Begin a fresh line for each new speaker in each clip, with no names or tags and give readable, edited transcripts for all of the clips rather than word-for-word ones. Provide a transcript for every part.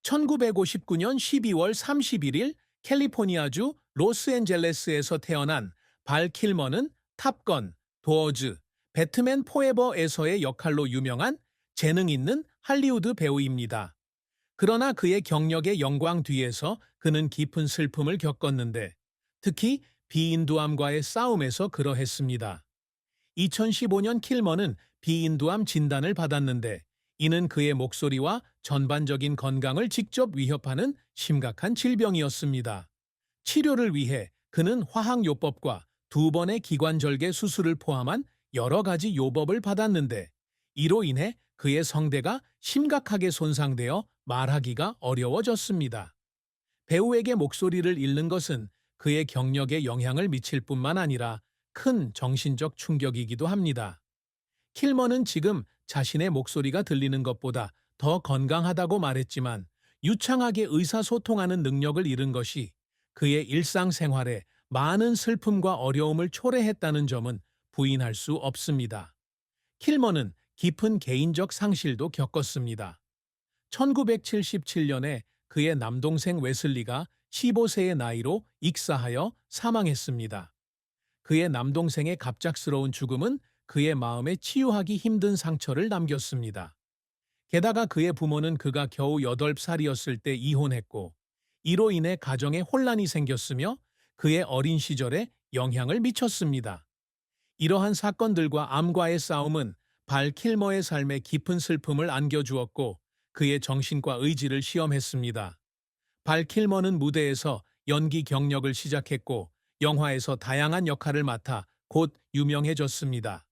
1959년 12월 31일 캘리포니아주 로스앤젤레스에서 태어난 발 킬머는 탑건, 도어즈, 배트맨 포에버에서의 역할로 유명한 재능 있는 할리우드 배우입니다. 그러나 그의 경력의 영광 뒤에서 그는 깊은 슬픔을 겪었는데 특히 비인두암과의 싸움에서 그러했습니다. 2015년 킬머는 비인두암 진단을 받았는데 이는 그의 목소리와 전반적인 건강을 직접 위협하는 심각한 질병이었습니다. 치료를 위해 그는 화학요법과 2번의 기관절개 수술을 포함한 여러 가지 요법을 받았는데 이로 인해 그의 성대가 심각하게 손상되어 말하기가 어려워졌습니다. 배우에게 목소리를 잃는 것은 그의 경력에 영향을 미칠 뿐만 아니라 큰 정신적 충격이기도 합니다. 킬머는 지금 자신의 목소리가 들리는 것보다 더 건강하다고 말했지만 유창하게 의사소통하는 능력을 잃은 것이 그의 일상생활에 많은 슬픔과 어려움을 초래했다는 점은 부인할 수 없습니다. 킬머는 깊은 개인적 상실도 겪었습니다. 1977년에 그의 남동생 웨슬리가 15세의 나이로 익사하여 사망했습니다. 그의 남동생의 갑작스러운 죽음은 그의 마음에 치유하기 힘든 상처를 남겼습니다. 게다가 그의 부모는 그가 겨우 8살이었을 때 이혼했고 이로 인해 가정에 혼란이 생겼으며 그의 어린 시절에 영향을 미쳤습니다. 이러한 사건들과 암과의 싸움은 발 킬머의 삶에 깊은 슬픔을 안겨주었고 그의 정신과 의지를 시험했습니다. 발 킬머는 무대에서 연기 경력을 시작했고 영화에서 다양한 역할을 맡아 곧 유명해졌습니다.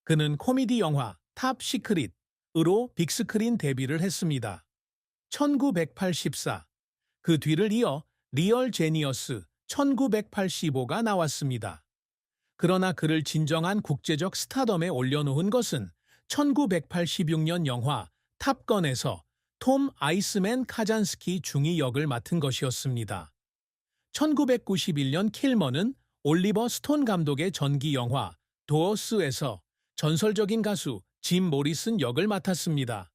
그는 코미디 영화 탑 시크릿으로 빅스크린 데뷔를 했습니다. 1984. 그 뒤를 이어 리얼 제니어스 1985가 나왔습니다. 그러나 그를 진정한 국제적 스타덤에 올려놓은 것은 1986년 영화 탑건에서 톰 아이스맨 카잔스키 중위 역을 맡은 것이었습니다. 1991년 킬머는 올리버 스톤 감독의 전기 영화 도어스에서 전설적인 가수 짐 모리슨 역을 맡았습니다.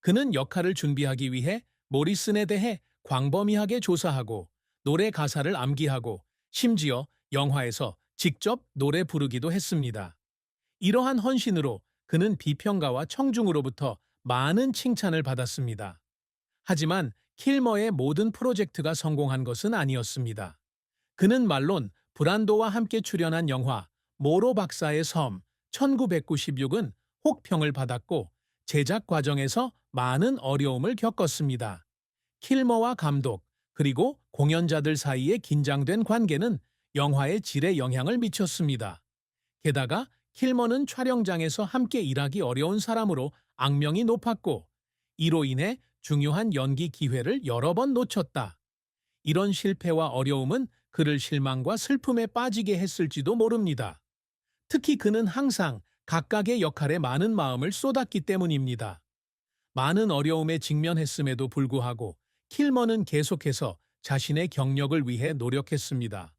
그는 역할을 준비하기 위해 모리슨에 대해 광범위하게 조사하고 노래 가사를 암기하고 심지어 영화에서 직접 노래 부르기도 했습니다. 이러한 헌신으로 그는 비평가와 청중으로부터 많은 칭찬을 받았습니다. 하지만 킬머의 모든 프로젝트가 성공한 것은 아니었습니다. 그는 말론 브란도와 함께 출연한 영화 모로 박사의 섬 1996은 혹평을 받았고 제작 과정에서 많은 어려움을 겪었습니다. 킬머와 감독 그리고 공연자들 사이의 긴장된 관계는 영화의 질에 영향을 미쳤습니다. 게다가 킬머는 촬영장에서 함께 일하기 어려운 사람으로 악명이 높았고 이로 인해 중요한 연기 기회를 여러 번 놓쳤다. 이런 실패와 어려움은 그를 실망과 슬픔에 빠지게 했을지도 모릅니다. 특히 그는 항상 각각의 역할에 많은 마음을 쏟았기 때문입니다. 많은 어려움에 직면했음에도 불구하고 킬머는 계속해서 자신의 경력을 위해 노력했습니다.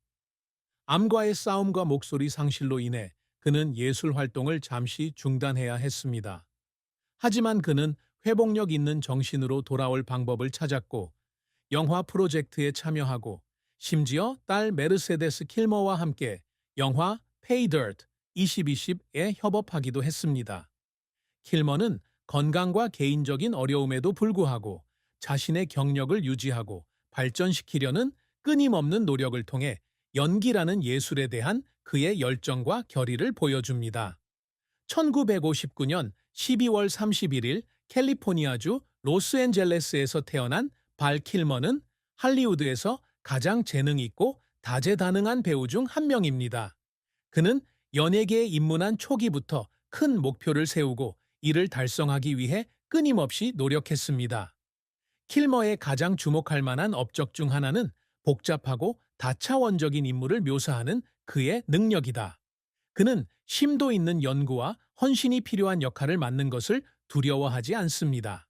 암과의 싸움과 목소리 상실로 인해 그는 예술 활동을 잠시 중단해야 했습니다. 하지만 그는 회복력 있는 정신으로 돌아올 방법을 찾았고 영화 프로젝트에 참여하고 심지어 딸 메르세데스 킬머와 함께 영화 Pay Dirt 2020에 협업하기도 했습니다. 킬머는 건강과 개인적인 어려움에도 불구하고 자신의 경력을 유지하고 발전시키려는 끊임없는 노력을 통해 연기라는 예술에 대한 그의 열정과 결의를 보여줍니다. 1959년 12월 31일 캘리포니아주 로스앤젤레스에서 태어난 발 킬머는 할리우드에서 가장 재능 있고 다재다능한 배우 중 한 명입니다. 그는 연예계에 입문한 초기부터 큰 목표를 세우고 이를 달성하기 위해 끊임없이 노력했습니다. 킬머의 가장 주목할 만한 업적 중 하나는 복잡하고 다차원적인 인물을 묘사하는 그의 능력이다. 그는 심도 있는 연구와 헌신이 필요한 역할을 맡는 것을 두려워하지 않습니다.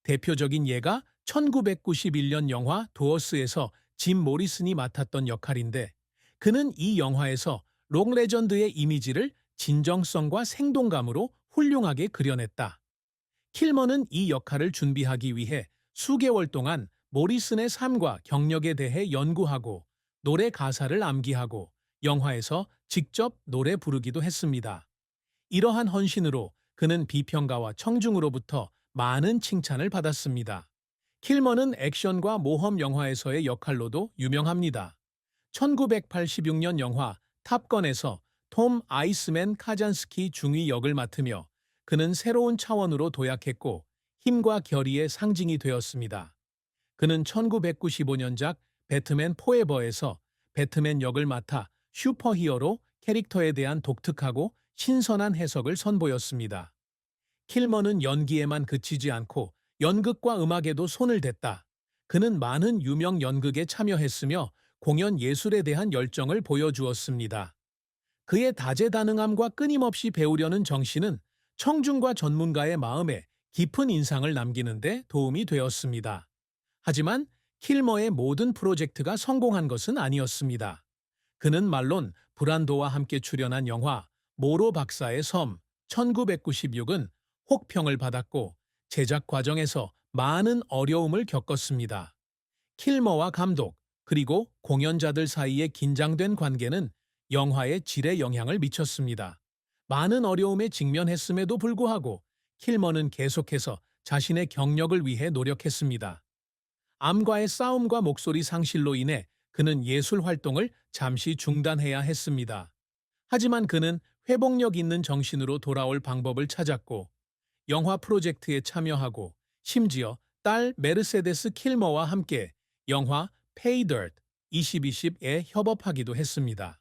대표적인 예가 1991년 영화 도어스에서 짐 모리슨이 맡았던 역할인데 그는 이 영화에서 록 레전드의 이미지를 진정성과 생동감으로 훌륭하게 그려냈다. 킬머는 이 역할을 준비하기 위해 수개월 동안 모리슨의 삶과 경력에 대해 연구하고 노래 가사를 암기하고 영화에서 직접 노래 부르기도 했습니다. 이러한 헌신으로 그는 비평가와 청중으로부터 많은 칭찬을 받았습니다. 킬머는 액션과 모험 영화에서의 역할로도 유명합니다. 1986년 영화 탑건에서 톰 아이스맨 카잔스키 중위 역을 맡으며 그는 새로운 차원으로 도약했고 힘과 결의의 상징이 되었습니다. 그는 1995년작 배트맨 포에버에서 배트맨 역을 맡아 슈퍼히어로 캐릭터에 대한 독특하고 신선한 해석을 선보였습니다. 킬머는 연기에만 그치지 않고 연극과 음악에도 손을 댔다. 그는 많은 유명 연극에 참여했으며 공연 예술에 대한 열정을 보여주었습니다. 그의 다재다능함과 끊임없이 배우려는 정신은 청중과 전문가의 마음에 깊은 인상을 남기는 데 도움이 되었습니다. 하지만 킬머의 모든 프로젝트가 성공한 것은 아니었습니다. 그는 말론 브란도와 함께 출연한 영화 모로 박사의 섬 1996은 혹평을 받았고 제작 과정에서 많은 어려움을 겪었습니다. 킬머와 감독 그리고 공연자들 사이의 긴장된 관계는 영화의 질에 영향을 미쳤습니다. 많은 어려움에 직면했음에도 불구하고 킬머는 계속해서 자신의 경력을 위해 노력했습니다. 암과의 싸움과 목소리 상실로 인해 그는 예술 활동을 잠시 중단해야 했습니다. 하지만 그는 회복력 있는 정신으로 돌아올 방법을 찾았고 영화 프로젝트에 참여하고 심지어 딸 메르세데스 킬머와 함께 영화 Pay Dirt 2020에 협업하기도 했습니다.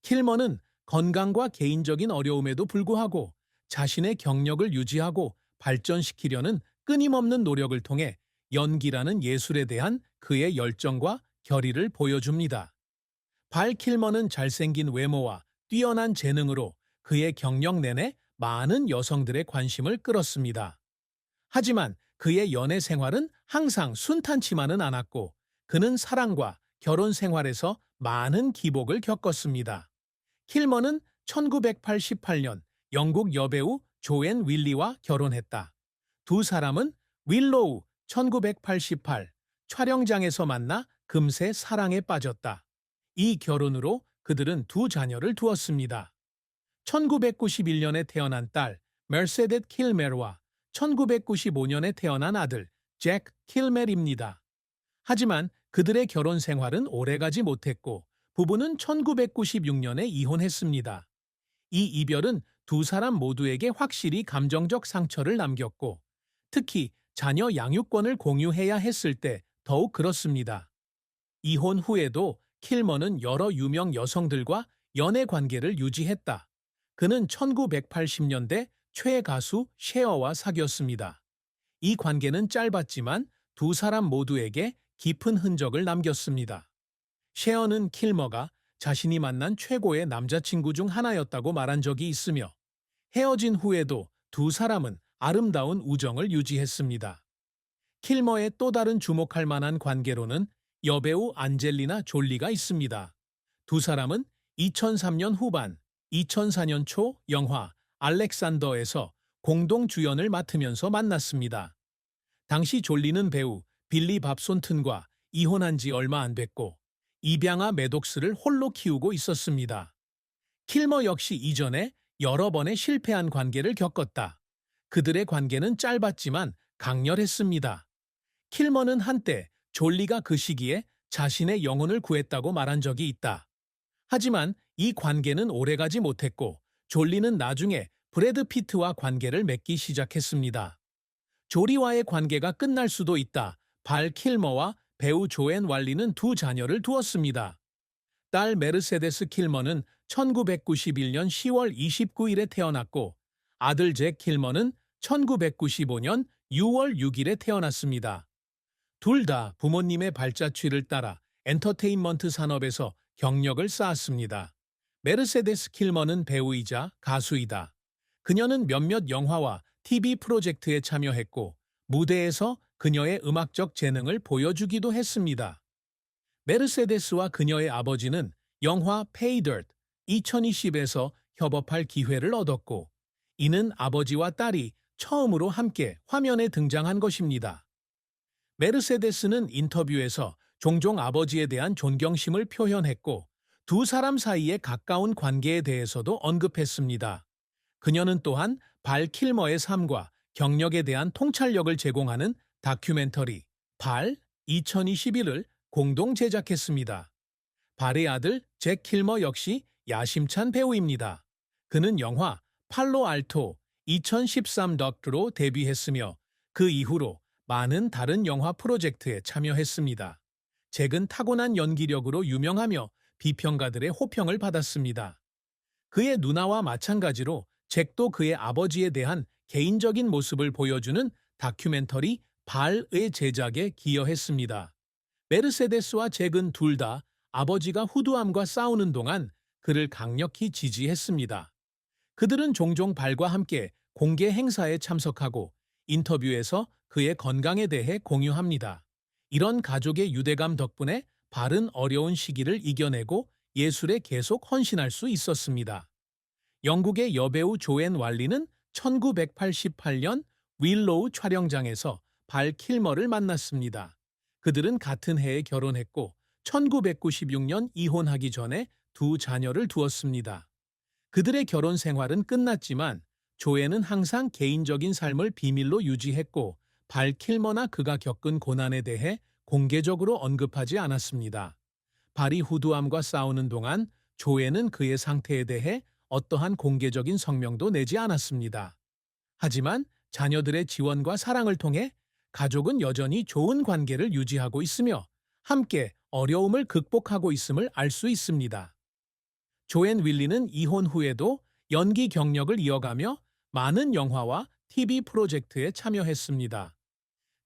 킬머는 건강과 개인적인 어려움에도 불구하고 자신의 경력을 유지하고 발전시키려는 끊임없는 노력을 통해 연기라는 예술에 대한 그의 열정과 결의를 보여줍니다. 발 킬머는 잘생긴 외모와 뛰어난 재능으로 그의 경력 내내 많은 여성들의 관심을 끌었습니다. 하지만 그의 연애 생활은 항상 순탄치만은 않았고 그는 사랑과 결혼 생활에서 많은 기복을 겪었습니다. 킬머는 1988년 영국 여배우 조앤 윌리와 결혼했다. 두 사람은 윌로우 1988 촬영장에서 만나 금세 사랑에 빠졌다. 이 결혼으로 그들은 두 자녀를 두었습니다. 1991년에 태어난 딸 메르세데스 킬메르와 1995년에 태어난 아들 잭 킬멜입니다. 하지만 그들의 결혼 생활은 오래가지 못했고 부부는 1996년에 이혼했습니다. 이 이별은 두 사람 모두에게 확실히 감정적 상처를 남겼고 특히 자녀 양육권을 공유해야 했을 때 더욱 그렇습니다. 이혼 후에도 킬머는 여러 유명 여성들과 연애 관계를 유지했다. 그는 1980년대 최가수 셰어와 사귀었습니다. 이 관계는 짧았지만 두 사람 모두에게 깊은 흔적을 남겼습니다. 셰어는 킬머가 자신이 만난 최고의 남자친구 중 하나였다고 말한 적이 있으며 헤어진 후에도 두 사람은 아름다운 우정을 유지했습니다. 킬머의 또 다른 주목할 만한 관계로는 여배우 안젤리나 졸리가 있습니다. 두 사람은 2003년 후반, 2004년 초 영화 알렉산더에서 공동 주연을 맡으면서 만났습니다. 당시 졸리는 배우 빌리 밥손튼과 이혼한 지 얼마 안 됐고 입양아 매독스를 홀로 키우고 있었습니다. 킬머 역시 이전에 여러 번의 실패한 관계를 겪었다. 그들의 관계는 짧았지만 강렬했습니다. 킬머는 한때 졸리가 그 시기에 자신의 영혼을 구했다고 말한 적이 있다. 하지만 이 관계는 오래가지 못했고 졸리는 나중에 브래드 피트와 관계를 맺기 시작했습니다. 조리와의 관계가 끝날 수도 있다. 발 킬머와 배우 조앤 왈리는 두 자녀를 두었습니다. 딸 메르세데스 킬머는 1991년 10월 29일에 태어났고 아들 잭 킬머는 1995년 6월 6일에 태어났습니다. 둘 다 부모님의 발자취를 따라 엔터테인먼트 산업에서 경력을 쌓았습니다. 메르세데스 킬머는 배우이자 가수이다. 그녀는 몇몇 영화와 TV 프로젝트에 참여했고 무대에서 그녀의 음악적 재능을 보여주기도 했습니다. 메르세데스와 그녀의 아버지는 영화 Pay Dirt 2020에서 협업할 기회를 얻었고 이는 아버지와 딸이 처음으로 함께 화면에 등장한 것입니다. 메르세데스는 인터뷰에서 종종 아버지에 대한 존경심을 표현했고 두 사람 사이의 가까운 관계에 대해서도 언급했습니다. 그녀는 또한 발 킬머의 삶과 경력에 대한 통찰력을 제공하는 다큐멘터리 발 2021을 공동 제작했습니다. 발의 아들 잭 킬머 역시 야심찬 배우입니다. 그는 영화 팔로 알토 2013 덕트로 데뷔했으며 그 이후로 많은 다른 영화 프로젝트에 참여했습니다. 잭은 타고난 연기력으로 유명하며 비평가들의 호평을 받았습니다. 그의 누나와 마찬가지로 잭도 그의 아버지에 대한 개인적인 모습을 보여주는 다큐멘터리 발의 제작에 기여했습니다. 메르세데스와 잭은 둘 다 아버지가 후두암과 싸우는 동안 그를 강력히 지지했습니다. 그들은 종종 발과 함께 공개 행사에 참석하고 인터뷰에서 그의 건강에 대해 공유합니다. 이런 가족의 유대감 덕분에 발은 어려운 시기를 이겨내고 예술에 계속 헌신할 수 있었습니다. 영국의 여배우 조앤 왈리는 1988년 윌로우 촬영장에서 발 킬머를 만났습니다. 그들은 같은 해에 결혼했고 1996년 이혼하기 전에 두 자녀를 두었습니다. 그들의 결혼 생활은 끝났지만 조앤은 항상 개인적인 삶을 비밀로 유지했고 발 킬머나 그가 겪은 고난에 대해 공개적으로 언급하지 않았습니다. 발이 후두암과 싸우는 동안 조앤은 그의 상태에 대해 어떠한 공개적인 성명도 내지 않았습니다. 하지만 자녀들의 지원과 사랑을 통해 가족은 여전히 좋은 관계를 유지하고 있으며 함께 어려움을 극복하고 있음을 알 수 있습니다. 조앤 윌리는 이혼 후에도 연기 경력을 이어가며 많은 영화와 TV 프로젝트에 참여했습니다.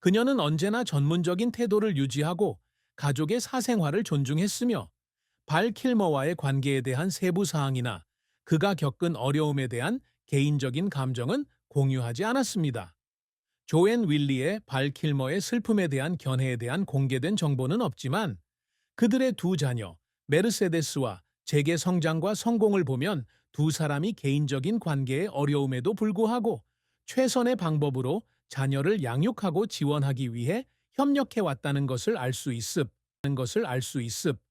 그녀는 언제나 전문적인 태도를 유지하고 가족의 사생활을 존중했으며 발 킬머와의 관계에 대한 세부 사항이나 그가 겪은 어려움에 대한 개인적인 감정은 공유하지 않았습니다. 조앤 윌리의 발 킬머의 슬픔에 대한 견해에 대한 공개된 정보는 없지만 그들의 두 자녀 메르세데스와 잭의 성장과 성공을 보면 두 사람이 개인적인 관계의 어려움에도 불구하고 최선의 방법으로 자녀를 양육하고 지원하기 위해 협력해 왔다는 것을 알 수 있습니다.